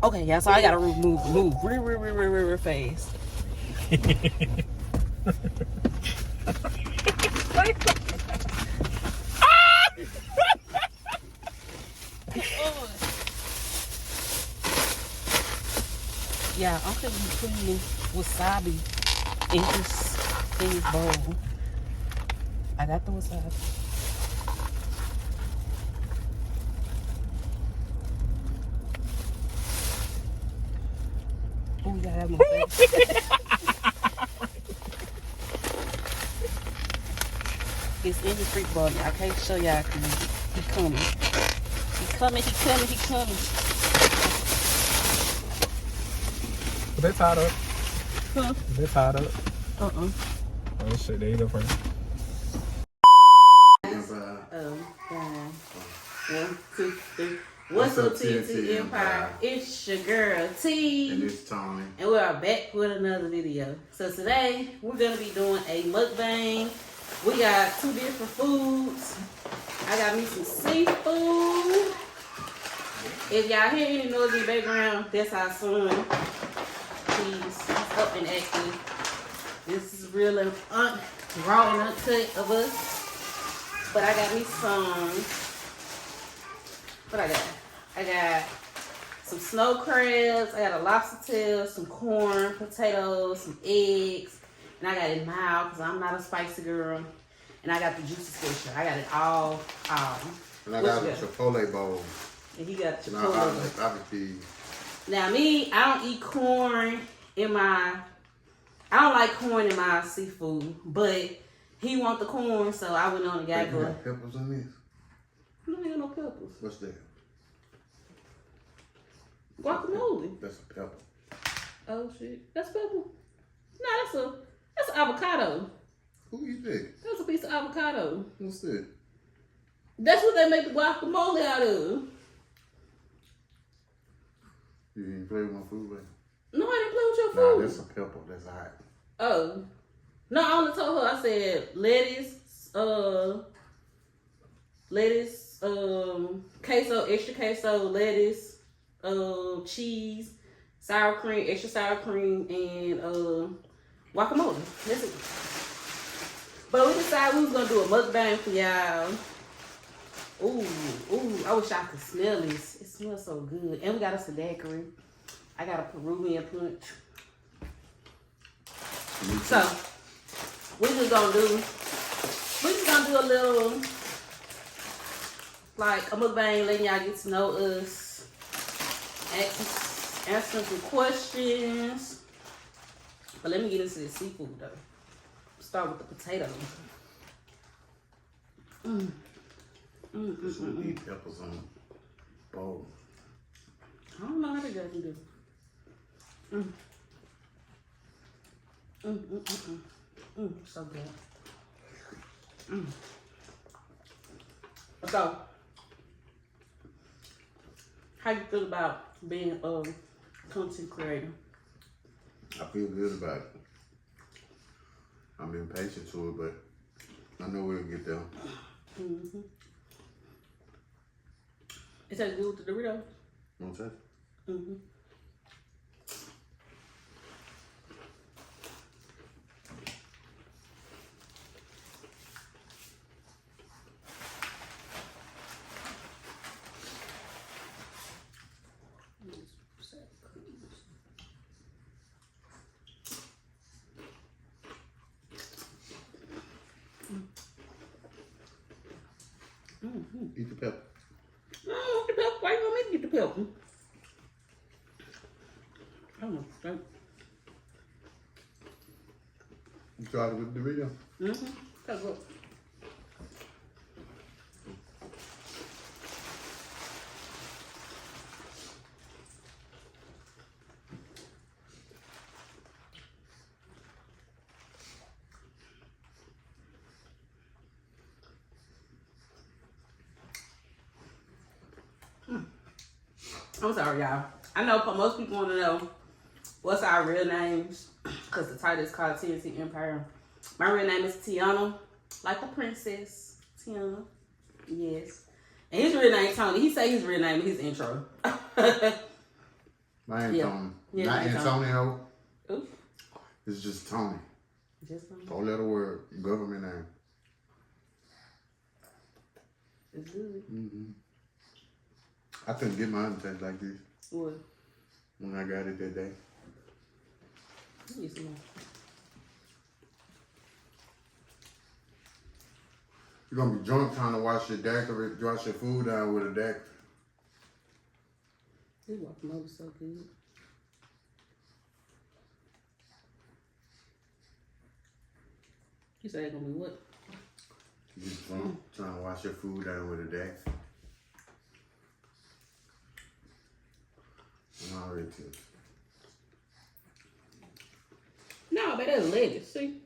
Okay, yeah, so I gotta move real fast. Yeah, I'm gonna be putting wasabi in his bowl. I got the wasabi. Oh, you gotta have my face. It's in the freak bowl. I can't show y'all because he coming. He coming. Are they tied up? Huh? Are they tied up? Uh-uh. Oh shit, they either first. Fine. 1, 2, 3. What's up, TNT Empire? It's your girl T. And it's Tony. And we are back with another video. So today we're gonna be doing a mukbang. We got 2 different foods. I got me some seafood. If y'all hear any noise in the background, that's our son. He's up and active. This is real and raw and uncut of us. But I got me some, what I got? I got some snow crabs, I got a lobster tail, some corn, potatoes, some eggs, and I got it mild because I'm not a spicy girl. And I got the juicy special. I got it all. And I got a Chipotle bowl. And he got Chipotle. Obviously. Now me, I don't eat corn in my, I don't like corn in my seafood, but he want the corn, so I went on and got You got peppers in this? No, ain't no peppers. What's that? Guacamole. That's a pepper. Oh shit, that's pepper. No, that's an avocado. Who you think? That's a piece of avocado. What's that? That's what they make the guacamole out of. You didn't play with my food, baby? No, I didn't play with your Nah, food. that's a pepper. That's hot. Oh. No, I only told her, I said lettuce, queso, extra queso, lettuce, cheese, sour cream, extra sour cream, and guacamole. That's it. But we decided we was gonna do a mukbang for y'all. Ooh, I wish I could smell this. It smells so good. And we got us a daiquiri. I got a Peruvian punch. So we're just gonna do a little, like a mukbang, letting y'all get to know us, answer some questions. But let me get into the seafood though. Start with the potatoes. Put some deep peppers on the bowl. I don't know how to do so good. So, how you feel about being a content creator? I feel good about it. I'm impatient to it, but I know we'll get there. Is that good with the Doritos? What's that? Eat the pepper. Oh, the pepper. Why you want me to get the pepper? I don't know. You tried it with the video? That's good. I'm sorry, y'all. I know most people want to know what's our real names because the title is called TNT Empire. My real name is Tiana, like a princess. Tiana. Yes. And his real name Tony. He say his real name in his intro. My Yeah. Tony. Yeah, Not my Tony. Antonio. Ooh. It's just Tony. Just Tony. 4-letter word. Government name. It's good. I couldn't get mine to taste like this What? when I got it that day. Give me some more. You're gonna be drunk trying to wash your food down with a daiquiri. This guacamole so good. You say it's gonna be what? You get drunk trying to wash your food down with a daiquiri. I'm already tipsy. No, but that's lettuce. See?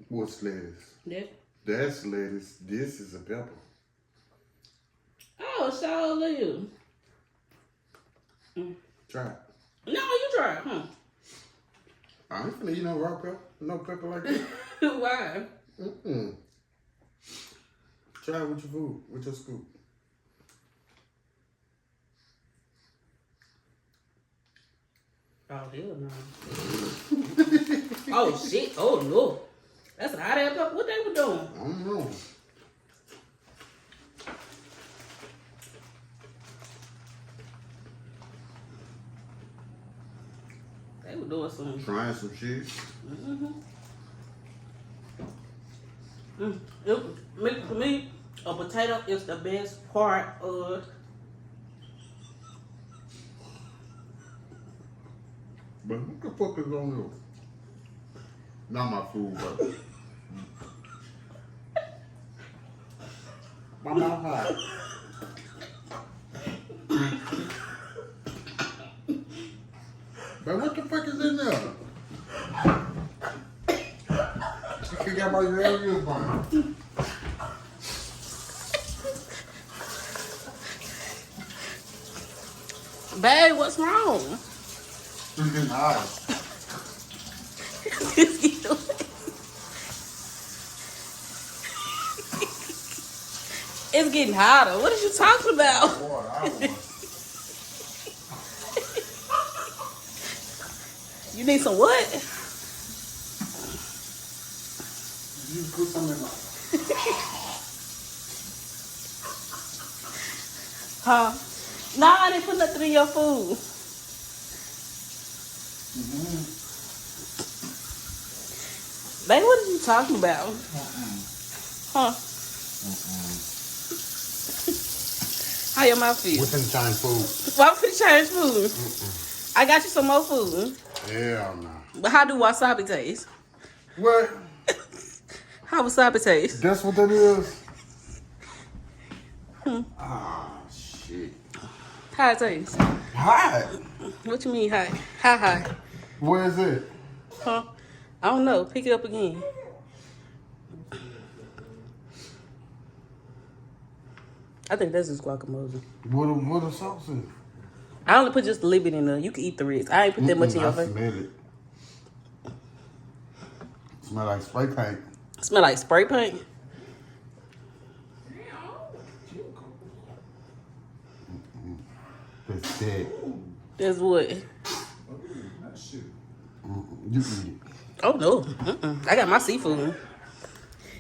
What's lettuce? That. That's lettuce. This is a pepper. Oh, so little. Try it. No, you try it, huh? I ain't finna eat no raw pepper. No pepper like that. Why? Try it with your food, with your scoop. Oh, hell no. Oh, shit. Oh, no. That's a hot ass pepper. What they were doing? I don't know. They were doing some. Trying some shit. For me, a potato is the best part of. But what the fuck is on here? Not my food, but my mouth hot. But what the fuck is in there? You got my ears burning. Babe, what's wrong? It's getting hot. It's getting hotter. What are you talking about? Boy, I don't know. You need some what? You put some in my. Huh? No, I didn't put nothing in your food. Babe, what are you talking about? Huh? How your mouth feel? What's in Chinese food? Why would you change food? I got you some more food. Hell no. But how do wasabi taste? What? How wasabi taste? That's what that is? Ah, shit. How it taste? Hot. What you mean high? How high? Where is it? Huh? I don't know. Pick it up again. I think that's just guacamole. What the sauce is? I only put just a little bit in there. You can eat the rest. I ain't put that much in your I face. smell it. Smell like spray paint. Smell like spray paint. That's dead. That's what? You eat it. Oh no. I got my seafood.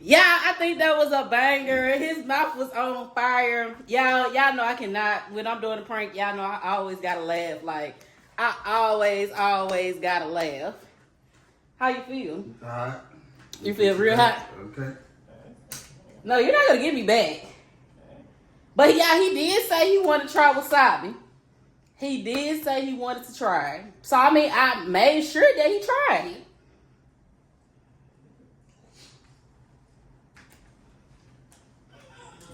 Yeah, I think that was a banger. His mouth was on fire. Y'all know I cannot. When I'm doing a prank, y'all know I always gotta laugh. Like I always gotta laugh. How you feel? Alright. You feel real hot? Okay. No, you're not gonna get me back. But yeah, he did say he wanted to try wasabi. He did say he wanted to try it. So I mean, I made sure that he tried it.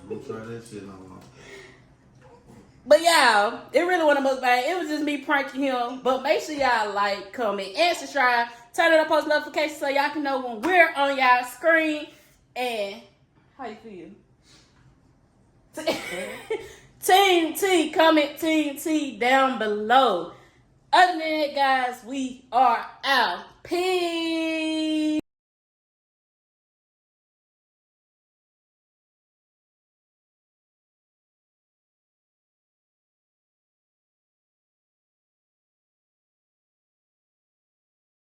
We'll try that shit on. But y'all, it really wasn't a mukbang. It was just me pranking him. But make sure y'all like, comment, and subscribe. Turn on the post notifications so y'all can know when we're on y'all screen. And how you feel? Team T, comment Team T down below. Other than that, guys, we are out. Peace.